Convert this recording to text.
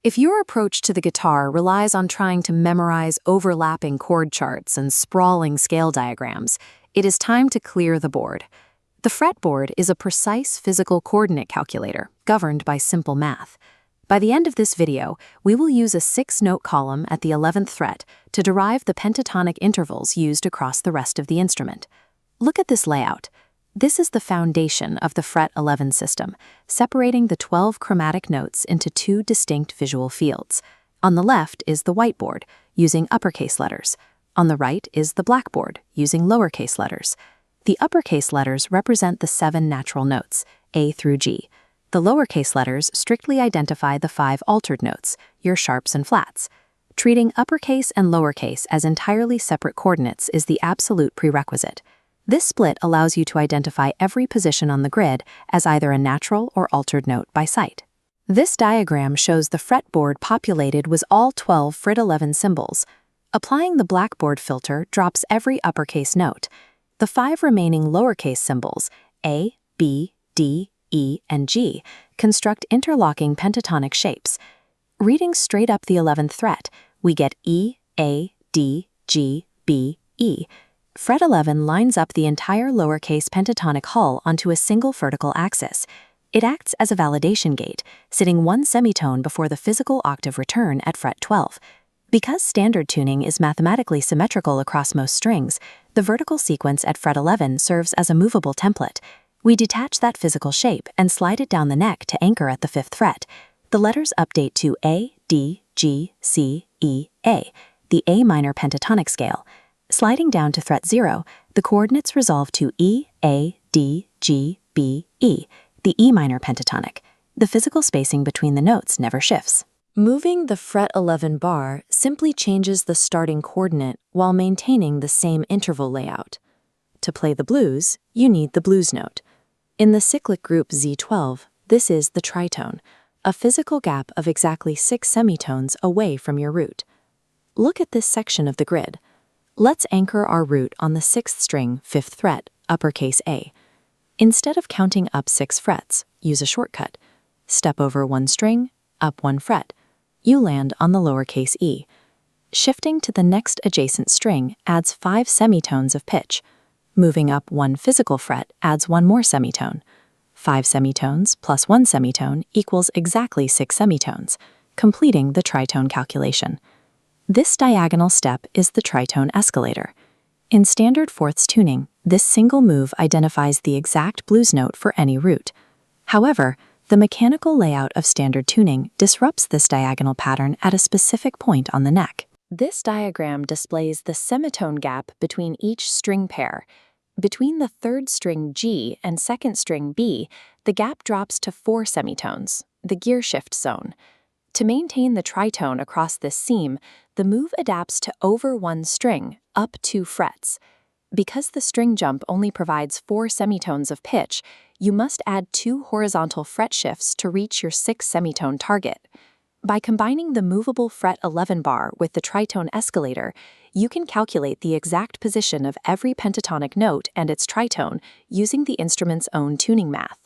If your approach to the guitar relies on trying to memorize overlapping chord charts and sprawling scale diagrams, it is time to clear the board. The fretboard is a precise physical coordinate calculator governed by simple math. By the end of this video, we will use a 6-note column at the 11th fret to derive the pentatonic intervals used across the rest of the instrument. Look at this layout. This is the foundation of the fret 11 system, separating the 12 chromatic notes into 2 distinct visual fields. On the left is the whiteboard, using uppercase letters. On the right is the blackboard, using lowercase letters. The uppercase letters represent the 7 natural notes, A through G. The lowercase letters strictly identify the 5 altered notes, your sharps and flats. Treating uppercase and lowercase as entirely separate coordinates is the absolute prerequisite. This split allows you to identify every position on the grid as either a natural or altered note by sight. This diagram shows the fretboard populated with all 12 fret 11 symbols. Applying the blackboard filter drops every uppercase note. The 5 remaining lowercase symbols, A, B, D, E, and G, construct interlocking pentatonic shapes. Reading straight up the 11th fret, we get E, A, D, G, B, E. Fret 11 lines up the entire lowercase pentatonic hull onto a single vertical axis. It acts as a validation gate, sitting 1 semitone before the physical octave return at fret 12. Because standard tuning is mathematically symmetrical across most strings, the vertical sequence at fret 11 serves as a movable template. We detach that physical shape and slide it down the neck to anchor at the 5th fret. The letters update to A, D, G, C, E, A, the A minor pentatonic scale. Sliding down to fret 0, the coordinates resolve to E, A, D, G, B, E, the E minor pentatonic. The physical spacing between the notes never shifts. Moving the fret 11 bar simply changes the starting coordinate while maintaining the same interval layout. To play the blues, you need the blues note. In the cyclic group Z12, this is the tritone, a physical gap of exactly 6 semitones away from your root. Look at this section of the grid. Let's anchor our root on the 6th string, 5th fret, uppercase A. Instead of counting up 6 frets, use a shortcut. Step over 1 string, up 1 fret. You land on the lowercase e. Shifting to the next adjacent string adds 5 semitones of pitch. Moving up 1 physical fret adds 1 more semitone. 5 semitones plus 1 semitone equals exactly 6 semitones, completing the tritone calculation. This diagonal step is the tritone escalator. In standard fourths tuning, this single move identifies the exact blues note for any root. However, the mechanical layout of standard tuning disrupts this diagonal pattern at a specific point on the neck. This diagram displays the semitone gap between each string pair. Between the 3rd string G and 2nd string B, the gap drops to 4 semitones, the gear shift zone. To maintain the tritone across this seam, the move adapts to over 1 string, up 2 frets. Because the string jump only provides 4 semitones of pitch, you must add 2 horizontal fret shifts to reach your 6 semitone target. By combining the movable fret 11 bar with the tritone escalator, you can calculate the exact position of every pentatonic note and its tritone using the instrument's own tuning math.